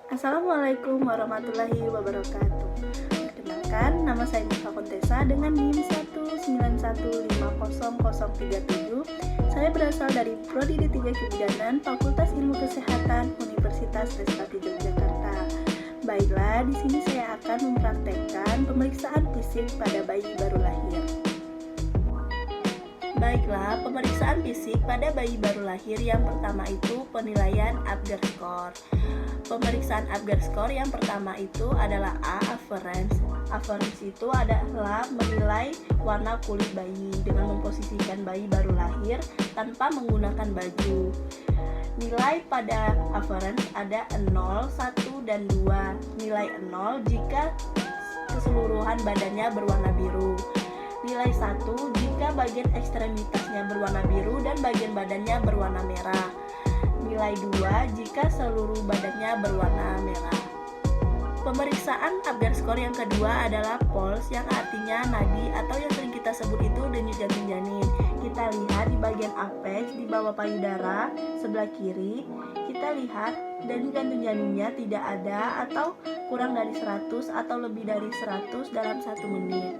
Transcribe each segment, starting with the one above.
Assalamualaikum warahmatullahi wabarakatuh. Perkenalkan, nama saya Nifa Kontesa dengan NIM 191500037. Saya berasal dari Prodi D3 Kebidanan, Fakultas Ilmu Kesehatan, Universitas Trisakti Yogyakarta. Baiklah, di sini saya akan mempraktekkan pemeriksaan fisik pada bayi baru lahir. Baiklah, pemeriksaan fisik pada bayi baru lahir yang pertama itu penilaian Apgar Score. Pemeriksaan Apgar Score yang pertama itu adalah A. Average. Average itu adalah menilai warna kulit bayi dengan memposisikan bayi baru lahir tanpa menggunakan baju. Nilai pada average ada 0, 1, dan 2. Nilai 0 jika keseluruhan badannya berwarna biru. Nilai 1 jika bagian ekstremitasnya berwarna biru dan bagian badannya berwarna merah. Nilai 2 jika seluruh badannya berwarna merah. Pemeriksaan Apgar Score yang kedua adalah pulse, yang artinya nadi atau yang sering kita sebut itu denyut jantung janin. Kita lihat di bagian apex di bawah payudara sebelah kiri, kita lihat denyut jantung janinnya tidak ada atau kurang dari 100 atau lebih dari 100 dalam 1 menit.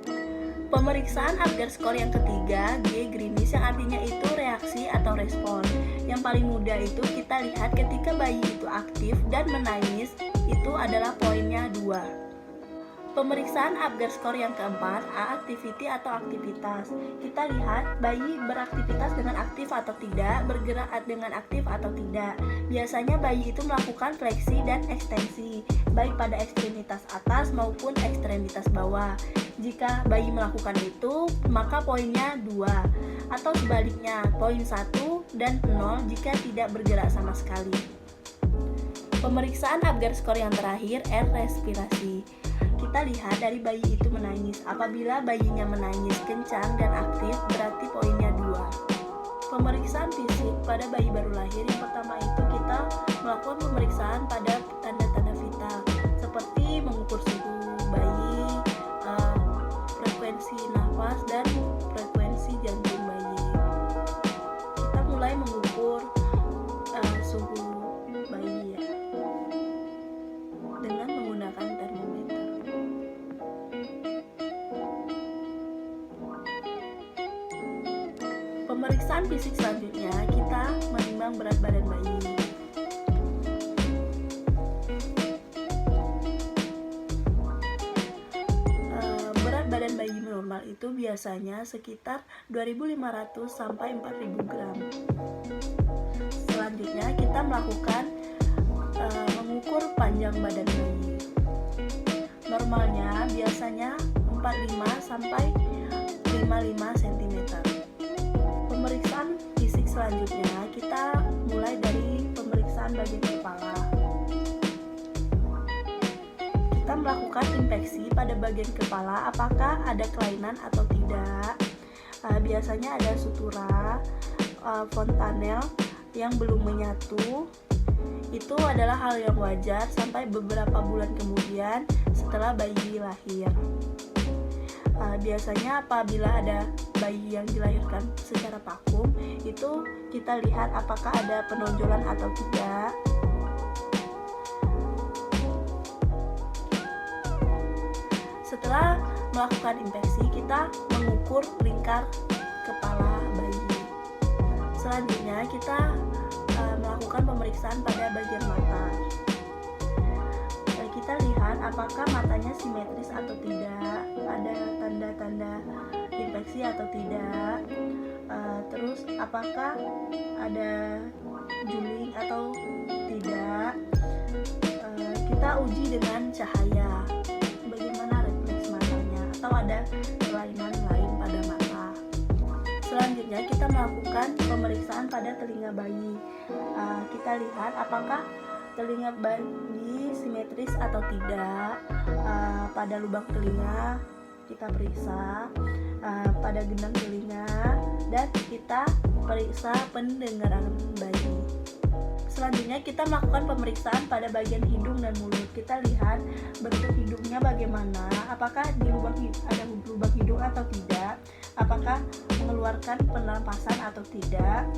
Pemeriksaan Apgar Score yang ketiga, G. Grinis, yang artinya itu reaksi atau respon. Yang paling mudah itu kita lihat ketika bayi itu aktif dan menangis, itu adalah poinnya 2. Pemeriksaan Apgar Score yang keempat, A. Activity atau aktivitas. Kita lihat bayi beraktivitas dengan aktif atau tidak, bergerak dengan aktif atau tidak. Biasanya bayi itu melakukan fleksi dan ekstensi, baik pada ekstremitas atas maupun ekstremitas bawah. Jika bayi melakukan itu, maka poinnya 2. Atau sebaliknya, poin 1 dan 0 jika tidak bergerak sama sekali. Pemeriksaan Apgar Score yang terakhir, R. Respirasi. Kita lihat dari bayi itu menangis. Apabila bayinya menangis kencang dan aktif, berarti poinnya 2. Pemeriksaan fisik pada bayi baru lahir yang pertama itu kita melakukan pemeriksaan pada tanda-tanda vital seperti mengukur suhu bayi, frekuensi nafas, dan frekuensi jantung bayi. Kita mulai mengukur suhu bayi ya, dengan menggunakan termometer. Pemeriksaan fisik selanjutnya kita menimbang berat badan bayi. Berat badan bayi normal itu biasanya sekitar 2.500 sampai 4.000 gram. Selanjutnya kita melakukan mengukur panjang badan bayi. Normalnya biasanya 45 sampai 55 cm. Pemeriksaan fisik selanjutnya kita mulai dari pemeriksaan bagian kepala. Kita melakukan inspeksi pada bagian kepala apakah ada kelainan atau tidak. Biasanya ada sutura fontanel yang belum menyatu. Itu adalah hal yang wajar sampai beberapa bulan kemudian setelah bayi lahir. Biasanya apabila ada bayi yang dilahirkan secara vakum, itu kita lihat apakah ada penonjolan atau tidak. Setelah melakukan inspeksi, kita mengukur lingkar kepala bayi. Selanjutnya kita melakukan pemeriksaan pada bagian mata. Kita lihat apakah matanya simetris atau tidak, ada tanda-tanda infeksi atau tidak, terus apakah ada juling atau tidak. Kita uji dengan cahaya bagaimana refleks matanya atau ada kelainan lain pada mata. Selanjutnya kita melakukan pemeriksaan pada telinga bayi. Kita lihat apakah telinga bayi simetris atau tidak. Pada lubang telinga kita periksa, pada gendang telinga, dan kita periksa pendengaran bayi. Selanjutnya kita melakukan pemeriksaan pada bagian hidung dan mulut. Kita lihat bentuk hidungnya bagaimana, apakah di ada lubang hidung atau tidak, apakah mengeluarkan pernapasan atau tidak,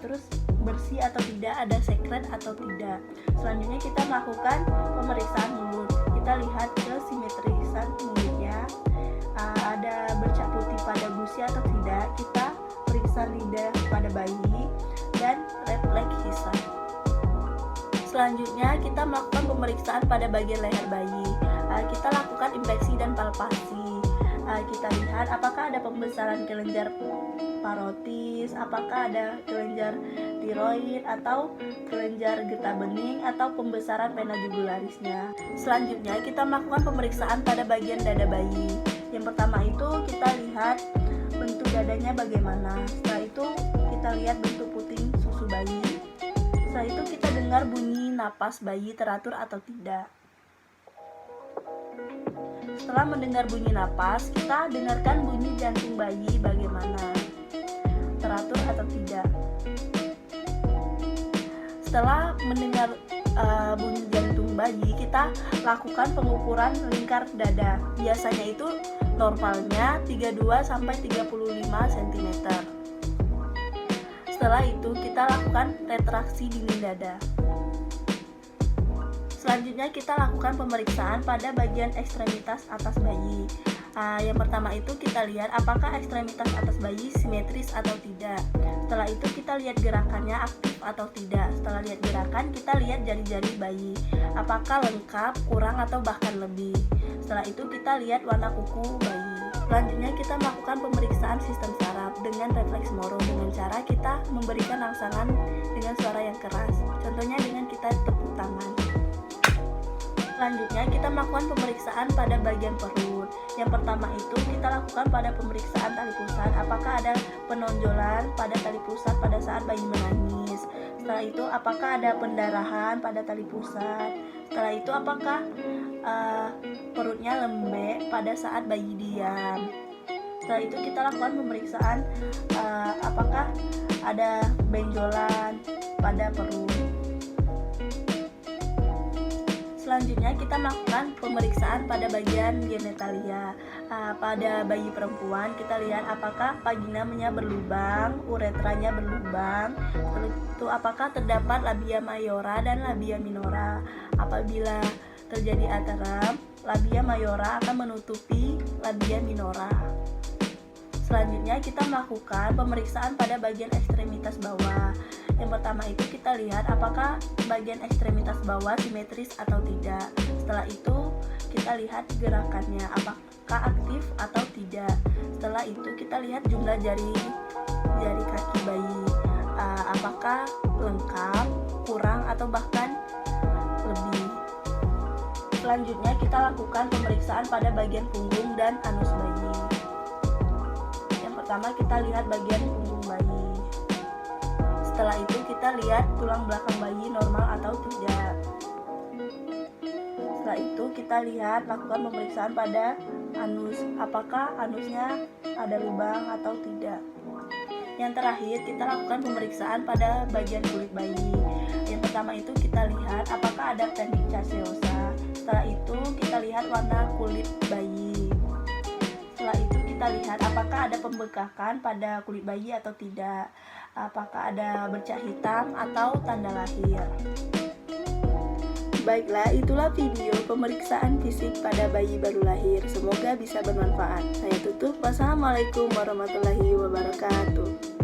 terus bersih atau tidak, ada sekret atau tidak. Selanjutnya kita melakukan pemeriksaan mulut. Kita lihat kesimetrisan mulutnya, ada bercak putih pada gusi atau tidak. Kita periksa lidah pada bayi dan refleks hisap. Selanjutnya kita melakukan pemeriksaan pada bagian leher bayi. Kita lakukan inspeksi dan palpasi. Kita lihat apakah ada pembesaran kelenjar parotis, apakah ada kelenjar tiroid atau kelenjar getah bening atau pembesaran vena jugularisnya. Selanjutnya kita melakukan pemeriksaan pada bagian dada bayi. Yang pertama itu kita lihat bentuk dadanya bagaimana. Setelah itu kita lihat bentuk puting susu bayi. Setelah itu kita dengar bunyi napas bayi teratur atau tidak. Setelah mendengar bunyi napas, kita dengarkan bunyi jantung bayi bagaimana, teratur atau tidak. Setelah mendengar bunyi jantung bayi, kita lakukan pengukuran lingkar dada. Biasanya itu normalnya 32-35 cm. Setelah itu kita lakukan retraksi dinding dada. Selanjutnya kita lakukan pemeriksaan pada bagian ekstremitas atas bayi. Yang pertama itu kita lihat apakah ekstremitas atas bayi simetris atau tidak. Setelah itu kita lihat gerakannya aktif atau tidak. Setelah lihat gerakan, kita lihat jari-jari bayi, apakah lengkap, kurang, atau bahkan lebih. Setelah itu kita lihat warna kuku bayi. Selanjutnya kita melakukan pemeriksaan sistem saraf dengan refleks Moro dengan cara kita memberikan rangsangan dengan suara yang keras. Contohnya dengan kita tepuk tangan. Selanjutnya kita melakukan pemeriksaan pada bagian perut. Yang pertama itu kita lakukan pada pemeriksaan tali pusat, apakah ada penonjolan pada tali pusat pada saat bayi menangis. Setelah itu apakah ada pendarahan pada tali pusat. Setelah itu apakah perutnya lembek pada saat bayi diam. Setelah itu kita lakukan pemeriksaan apakah ada benjolan pada perut. Selanjutnya kita melakukan pemeriksaan pada bagian genitalia. Pada bayi perempuan kita lihat apakah vaginanya berlubang, uretranya berlubang. Setelah itu apakah terdapat labia mayora dan labia minora. Apabila terjadi ateram, labia mayora akan menutupi labia minora. Selanjutnya kita melakukan pemeriksaan pada bagian ekstremitas bawah. Yang pertama itu kita lihat apakah bagian ekstremitas bawah simetris atau tidak. Setelah itu kita lihat gerakannya apakah aktif atau tidak. Setelah itu kita lihat jumlah jari kaki bayi, apakah lengkap, kurang, atau bahkan lebih. Selanjutnya kita lakukan pemeriksaan pada bagian punggung dan anus bayi. Yang pertama kita lihat bagian punggung bayi. Setelah itu kita lihat tulang belakang bayi normal atau tidak. Setelah itu kita lihat lakukan pemeriksaan pada anus, apakah anusnya ada lubang atau tidak. Yang terakhir kita lakukan pemeriksaan pada bagian kulit bayi. Yang pertama itu kita lihat apakah ada pendik caseosa. Setelah itu kita lihat warna kulit bayi. Setelah itu kita lihat apakah ada pembekakan pada kulit bayi atau tidak, apakah ada bercak hitam atau tanda lahir. Baiklah, itulah video pemeriksaan fisik pada bayi baru lahir. Semoga bisa bermanfaat. Saya tutup. Wassalamualaikum warahmatullahi wabarakatuh.